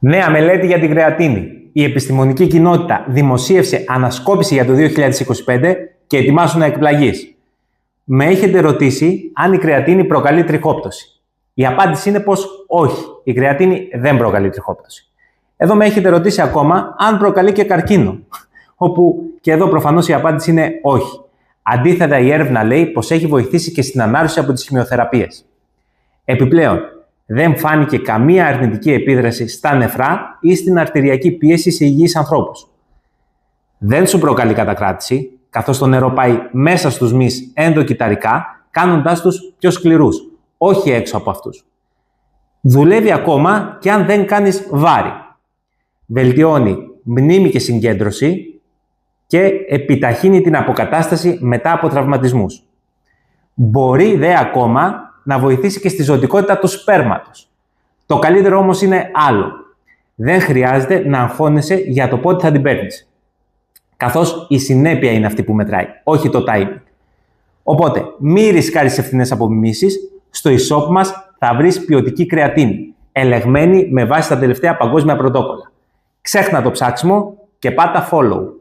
Νέα μελέτη για την κρεατίνη. Η επιστημονική κοινότητα δημοσίευσε ανασκόπηση για το 2025 και ετοιμάσου να εκπλαγείς. Με έχετε ρωτήσει αν η κρεατίνη προκαλεί τριχόπτωση. Η απάντηση είναι πως όχι, η κρεατίνη δεν προκαλεί τριχόπτωση. Εδώ με έχετε ρωτήσει ακόμα αν προκαλεί και καρκίνο, όπου και εδώ προφανώς η απάντηση είναι όχι. Αντίθετα, η έρευνα λέει πως έχει βοηθήσει και στην ανάρρωση από τις χημειοθεραπείες. Επιπλέον, δεν φάνηκε καμία αρνητική επίδραση στα νεφρά ή στην αρτηριακή πίεση σε υγιείς ανθρώπους. Δεν σου προκαλεί κατακράτηση, καθώς το νερό πάει μέσα στους μυς ενδοκυταρικά, κάνοντάς τους πιο σκληρούς, όχι έξω από αυτούς. Δουλεύει ακόμα και αν δεν κάνεις βάρη. Βελτιώνει μνήμη και συγκέντρωση και επιταχύνει την αποκατάσταση μετά από τραυματισμούς. Μπορεί δε ακόμα να βοηθήσει και στη ζωτικότητα του σπέρματος. Το καλύτερο όμως είναι άλλο. Δεν χρειάζεται να αγχώνεσαι για το πότε θα την παίρνεις. Καθώς η συνέπεια είναι αυτή που μετράει, όχι το timing. Οπότε, μη ρισκάρεις ευθυνές απομιμήσεις. Στο e-shop μας θα βρεις ποιοτική κρεατίνη, ελεγμένη με βάση τα τελευταία παγκόσμια πρωτόκολλα. Ξέχνα το ψάξιμο και πάτα follow.